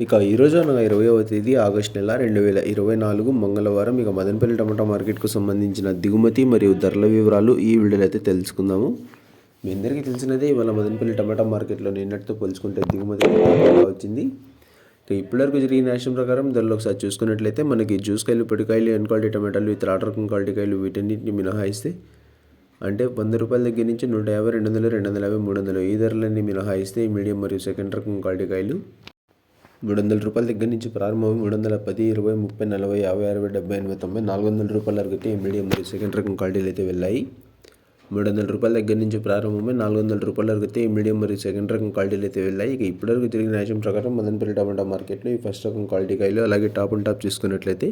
ఇక ఈరోజు అనగా 20వ తేదీ ఆగస్టు నెల 2024 మంగళవారం. ఇక మదనపల్లి టమాటా మార్కెట్కు సంబంధించిన దిగుమతి మరియు ధరల వివరాలు ఈ వీడియోలో అయితే తెలుసుకుందాము. మీ అందరికీ తెలిసినదే, ఇవాళ మదనపల్లి టమాటా మార్కెట్లో నిన్నటితో పోల్చుకుంటే దిగుమతి వచ్చింది. ఇక ఇప్పటివరకు జరిగిన యాక్షన్ ప్రకారం ధరలు ఒకసారి చూసుకున్నట్లయితే మనకి జ్యూస్ కాయలు, పొడికాయలు, ఎన్ క్వాలిటీ టమాటాలు, విత్ లాటర్ రకం క్వాలిటీ కాయలు వీటన్నిటిని మినహాయిస్తే, అంటే 100 రూపాయల దగ్గర నుంచి 150, 200, 250, 300 ఈ ధరలన్నీ మినహాయిస్తే ఈ మీడియం మరియు సెకండ్ రకం క్వాలిటీ కాయలు 300 రూపాయల దగ్గర నుంచి ప్రారంభమై 310, 20, 30, 40, 50, 60, 70, 80, 90, 400 రూపాయల వరకు అయితే మీడియం మరియు సెకండ్ రకం క్వాలిటీలు అయితే వెళ్ళాయి. 300 రూపాయల దగ్గర నుంచి ప్రారంభమై 400 రూపాయల వరకు అయితే మీడియం మరియు సెకండ్ రకం క్వాలిటీలు అయితే వెళ్ళాయి. ఇక ఇప్పటివరకు జరిగిన యాక్షన్ ప్రకారం మదనపల్లి టమాటా మార్కెట్లో ఈ ఫస్ట్ రకం క్వాలిటీ కాయలు, అలాగే టాప్ అండ్ టాప్ చూసుకున్నట్లయితే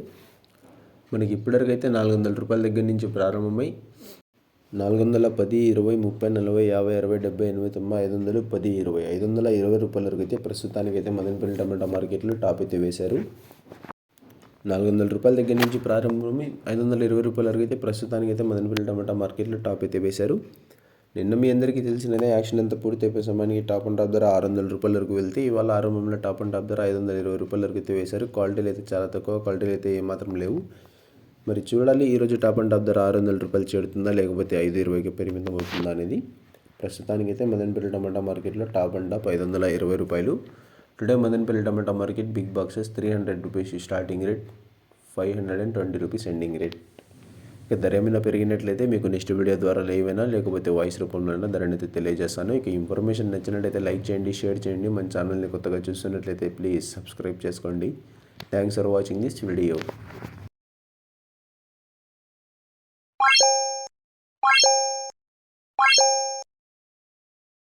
మనకి ఇప్పటివరకు అయితే 400 రూపాయల దగ్గర నుంచి ప్రారంభమై 410, 20, 30, 40, 50, 60, 70, 80, 90, 500, 10, 20, 520 రూపాయల వరకు అయితే ప్రస్తుతానికైతే మదనపల్లి టమాటా మార్కెట్లో టాప్ అయితే వేశారు. 400 రూపాయల దగ్గర నుంచి ప్రారంభమై 520 రూపాయల వరకు అయితే ప్రస్తుతానికైతే మదనపల్లి టమాటా మార్కెట్లో టాప్ అయితే వేశారు. నిన్న మీ అందరికీ తెలిసినదే, యాక్షన్ అంతా పూర్తి అయిపోయే సమయానికి టాప్ అండ్ టాప్ ధర 600 రూపాయల వరకు వెళ్తే, ఇవాళ ఆరంభంలో టాప్ అండ్ టాప్ ధర 520 రూపాయల వరకు అయితే వేశారు. క్వాలిటీలు అయితే చాలా తక్కువ, క్వాలిటీలు అయితే ఏమాత్రం లేవు. మరి చూడాలి, ఈరోజు టాప్ అండ్ టాప్ ధర 600 రూపాయలు చేరుతుందా, లేకపోతే 520కి పరిమితం అవుతుందా అనేది. ప్రస్తుతానికైతే మదనపల్లి టమాటా మార్కెట్లో టాప్ అండ్ టాప్ 520 రూపాయలు. Today Madanapalle tomato market big boxes 300 rupees starting rate, 520 rupees ending rate. ఇక ధర ఏమైనా పెరిగినట్లయితే మీకు నెక్స్ట్ వీడియో ద్వారా లైవ్ అయినా లేకపోతే వాయిస్ రూపంలో అయినా ధరని అయితే తెలియజేస్తాను. ఇక ఇన్ఫర్మేషన్ నచ్చినట్లయితే లైక్ చేయండి, షేర్ చేయండి. మన ఛానల్ని కొత్తగా చూస్తున్నట్లయితే ప్లీజ్ సబ్స్క్రైబ్ చేసుకోండి. Thanks for watching this video.